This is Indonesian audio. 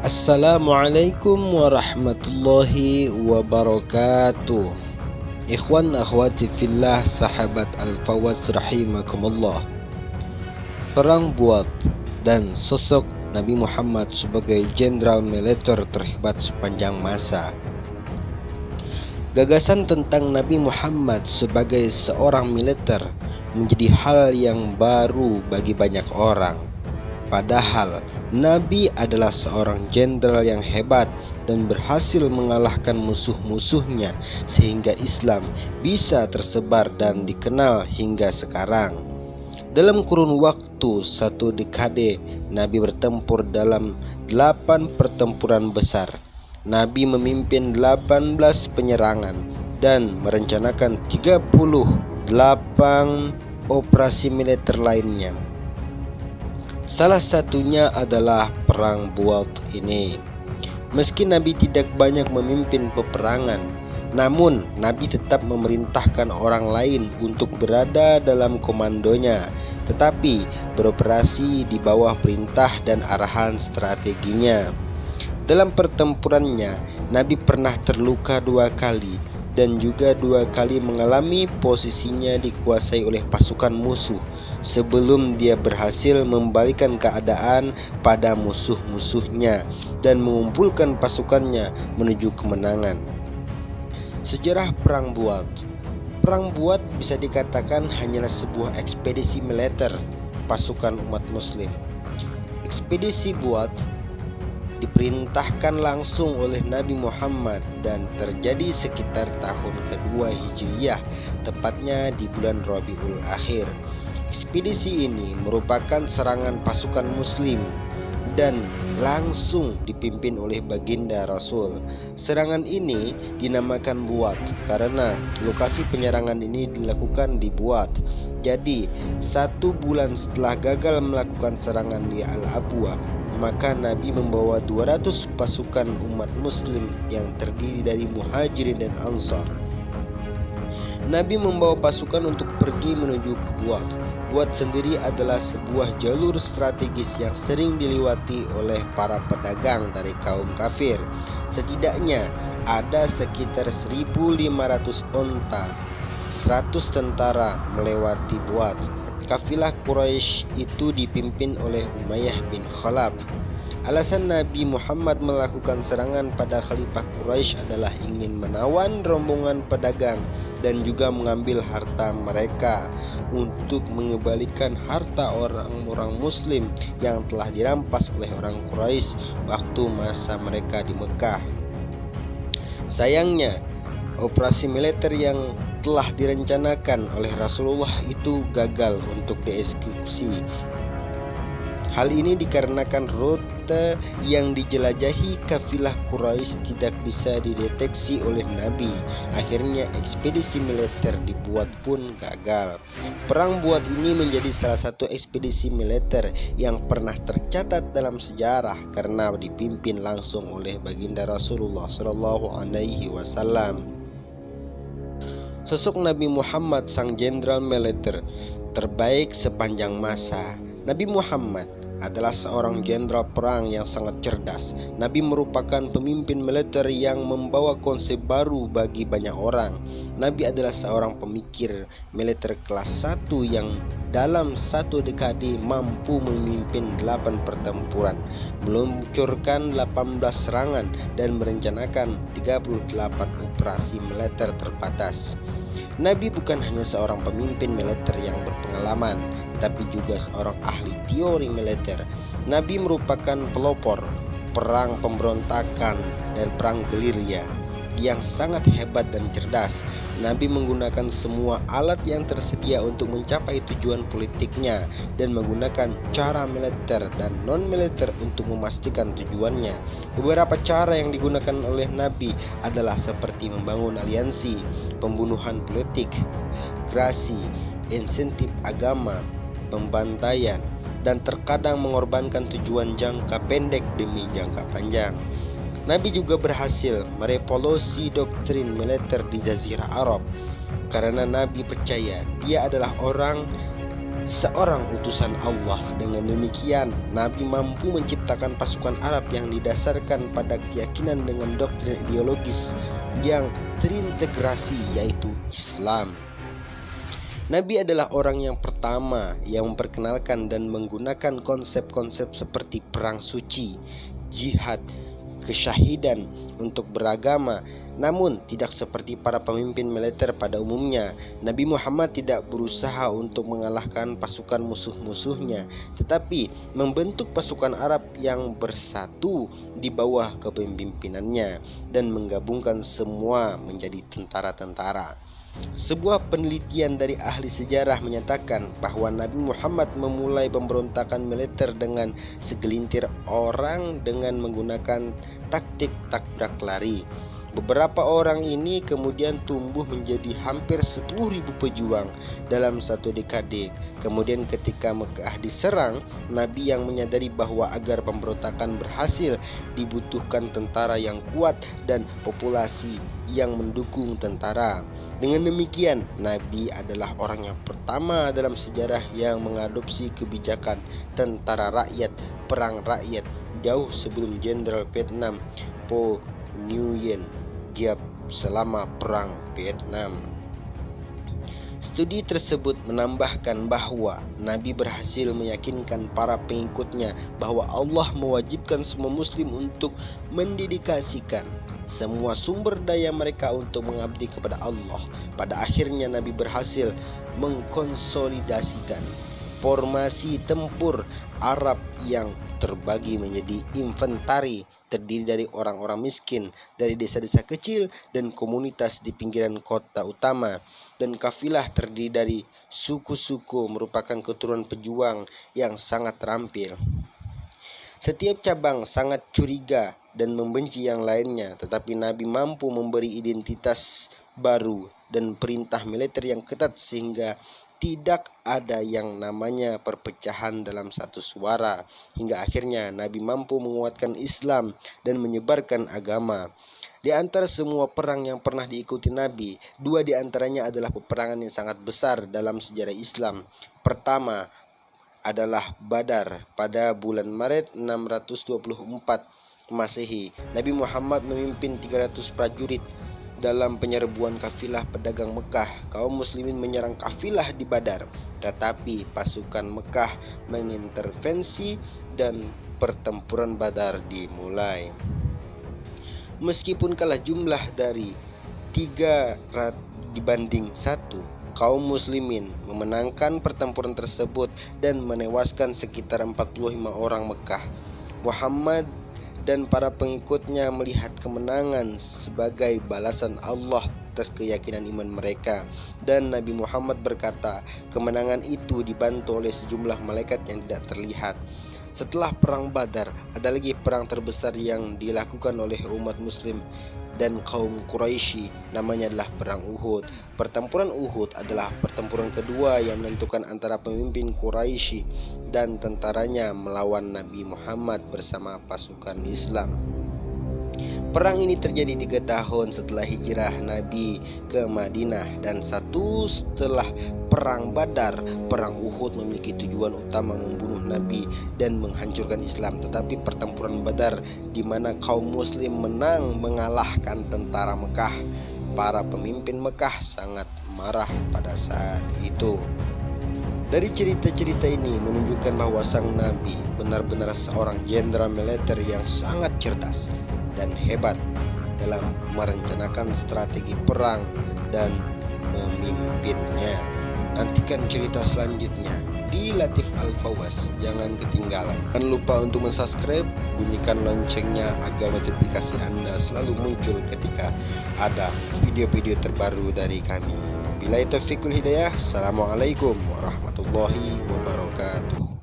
Assalamualaikum warahmatullahi wabarakatuh. Ikhwan akhwati fillah, sahabat Al-Fawaz rahimakumullah. Perang Buat dan sosok Nabi Muhammad sebagai jenderal militer terhebat sepanjang masa. Gagasan tentang Nabi Muhammad sebagai seorang militer menjadi hal yang baru bagi banyak orang. Padahal Nabi adalah seorang jenderal yang hebat dan berhasil mengalahkan musuh-musuhnya sehingga Islam bisa tersebar dan dikenal hingga sekarang. Dalam kurun waktu 1 dekade, Nabi bertempur dalam 8 pertempuran besar. Nabi memimpin 18 penyerangan dan merencanakan 38 operasi militer lainnya. Salah satunya adalah Perang Buat ini. Meski Nabi tidak banyak memimpin peperangan, namun Nabi tetap memerintahkan orang lain untuk berada dalam komandonya, tetapi beroperasi di bawah perintah dan arahan strateginya. Dalam pertempurannya, Nabi pernah terluka 2 kali dan juga 2 kali mengalami posisinya dikuasai oleh pasukan musuh sebelum dia berhasil membalikan keadaan pada musuh-musuhnya dan mengumpulkan pasukannya menuju kemenangan. Sejarah Perang Buat. Perang Buat bisa dikatakan hanyalah sebuah ekspedisi militer pasukan umat muslim. Ekspedisi Buat diperintahkan langsung oleh Nabi Muhammad dan terjadi sekitar tahun kedua Hijriyah, tepatnya di bulan Rabiul Akhir. Ekspedisi ini merupakan serangan pasukan muslim dan langsung dipimpin oleh baginda Rasul. Serangan ini dinamakan Buat karena lokasi penyerangan ini dilakukan di Buat. Jadi 1 bulan setelah gagal melakukan serangan di Al-Abwa, maka Nabi membawa 200 pasukan umat muslim yang terdiri dari Muhajirin dan Ansar. Nabi membawa pasukan untuk pergi menuju ke Buat. Buat sendiri adalah sebuah jalur strategis yang sering dilewati oleh para pedagang dari kaum kafir. Setidaknya ada sekitar 1.500 onta, 100 tentara melewati Buat. Kafilah Quraisy itu dipimpin oleh Umayyah bin Khalaf. Alasan Nabi Muhammad melakukan serangan pada Khalifah Quraisy adalah ingin menawan rombongan pedagang dan juga mengambil harta mereka untuk mengembalikan harta orang-orang muslim yang telah dirampas oleh orang Quraisy waktu masa mereka di Mekah. Sayangnya, operasi militer yang telah direncanakan oleh Rasulullah itu gagal untuk dieksekusi. Hal ini dikarenakan rute yang dijelajahi kafilah Quraisy tidak bisa dideteksi oleh Nabi. Akhirnya ekspedisi militer dibuat pun gagal. Perang Buat ini menjadi salah satu ekspedisi militer yang pernah tercatat dalam sejarah karena dipimpin langsung oleh baginda Rasulullah SAW. Sosok Nabi Muhammad, sang jenderal militer terbaik sepanjang masa. Nabi Muhammad adalah seorang jenderal perang yang sangat cerdas. Nabi merupakan pemimpin militer yang membawa konsep baru bagi banyak orang. Nabi adalah seorang pemikir militer kelas 1 yang dalam 1 dekade mampu memimpin 8 pertempuran, meluncurkan 18 serangan dan merencanakan 38 operasi militer terbatas. Nabi bukan hanya seorang pemimpin militer yang berpengalaman, tetapi juga seorang ahli teori militer. Nabi merupakan pelopor perang pemberontakan dan perang gerilya yang sangat hebat dan cerdas. Nabi menggunakan semua alat yang tersedia untuk mencapai tujuan politiknya dan menggunakan cara militer dan non-militer untuk memastikan tujuannya. Beberapa cara yang digunakan oleh Nabi adalah seperti membangun aliansi, pembunuhan politik, gerasi, insentif agama, pembantaian, dan terkadang mengorbankan tujuan jangka pendek demi jangka panjang. Nabi juga berhasil merevolusi doktrin militer di Jazirah Arab karena Nabi percaya dia adalah orang seorang utusan Allah. Dengan demikian, Nabi mampu menciptakan pasukan Arab yang didasarkan pada keyakinan dengan doktrin ideologis yang terintegrasi, yaitu Islam. Nabi adalah orang yang pertama yang memperkenalkan dan menggunakan konsep-konsep seperti perang suci, jihad, kesyahidan untuk beragama. Namun tidak seperti para pemimpin militer pada umumnya, Nabi Muhammad tidak berusaha untuk mengalahkan pasukan musuh-musuhnya, tetapi membentuk pasukan Arab yang bersatu di bawah kepemimpinannya dan menggabungkan semua menjadi tentara-tentara. Sebuah penelitian dari ahli sejarah menyatakan bahwa Nabi Muhammad memulai pemberontakan militer dengan segelintir orang dengan menggunakan taktik tabrak lari. Beberapa orang ini kemudian tumbuh menjadi hampir 10.000 pejuang dalam satu dekade. Kemudian ketika Mekah diserang, Nabi yang menyadari bahwa agar pemberontakan berhasil dibutuhkan tentara yang kuat dan populasi yang mendukung tentara. Dengan demikian, Nabi adalah orang yang pertama dalam sejarah yang mengadopsi kebijakan tentara rakyat, perang rakyat, jauh sebelum Jenderal Vietnam Po Nguyen Giap selama Perang Vietnam. Studi tersebut menambahkan bahwa Nabi berhasil meyakinkan para pengikutnya bahwa Allah mewajibkan semua muslim untuk mendedikasikan semua sumber daya mereka untuk mengabdi kepada Allah. Pada akhirnya Nabi berhasil mengkonsolidasikan formasi tempur Arab yang terbagi menjadi infanteri terdiri dari orang-orang miskin dari desa-desa kecil dan komunitas di pinggiran kota utama, dan kafilah terdiri dari suku-suku merupakan keturunan pejuang yang sangat terampil. Setiap cabang sangat curiga dan membenci yang lainnya, tetapi Nabi mampu memberi identitas baru dan perintah militer yang ketat sehingga tidak ada yang namanya perpecahan dalam satu suara. Hingga akhirnya Nabi mampu menguatkan Islam dan menyebarkan agama. Di antara semua perang yang pernah diikuti Nabi, 2 di antaranya adalah peperangan yang sangat besar dalam sejarah Islam. Pertama adalah Badar pada bulan Maret 624 Masehi. Nabi Muhammad memimpin 300 prajurit dalam penyerbuan kafilah pedagang Mekah. Kaum muslimin menyerang kafilah di Badar, tetapi pasukan Mekah mengintervensi dan pertempuran Badar dimulai. Meskipun kalah jumlah dari 3 dibanding 1, kaum muslimin memenangkan pertempuran tersebut dan menewaskan sekitar 45 orang Mekah. Muhammad dan para pengikutnya melihat kemenangan sebagai balasan Allah atas keyakinan iman mereka. Dan Nabi Muhammad berkata, kemenangan itu dibantu oleh sejumlah malaikat yang tidak terlihat. Setelah perang Badar, ada lagi perang terbesar yang dilakukan oleh umat muslim dan kaum Quraisy, namanya adalah perang Uhud. Pertempuran Uhud adalah pertempuran kedua yang menentukan antara pemimpin Quraisy dan tentaranya melawan Nabi Muhammad bersama pasukan Islam. Perang ini terjadi 3 tahun setelah hijrah Nabi ke Madinah dan 1 setelah perang Badar. Perang Uhud memiliki tujuan utama membunuh Nabi dan menghancurkan Islam, tetapi pertempuran Badar di mana kaum muslim menang mengalahkan tentara Mekah. Para pemimpin Mekah sangat marah pada saat itu. Dari cerita-cerita ini menunjukkan bahwa sang Nabi benar-benar seorang jenderal militer yang sangat cerdas dan hebat dalam merencanakan strategi perang dan memimpinnya. Nantikan cerita selanjutnya di Latif Al-Fawaz. Jangan ketinggalan. Jangan lupa untuk subscribe, bunyikan loncengnya agar notifikasi Anda selalu muncul ketika ada video-video terbaru dari kami. Billahi taufiq wal hidayah. Assalamualaikum warahmatullahi wabarakatuh.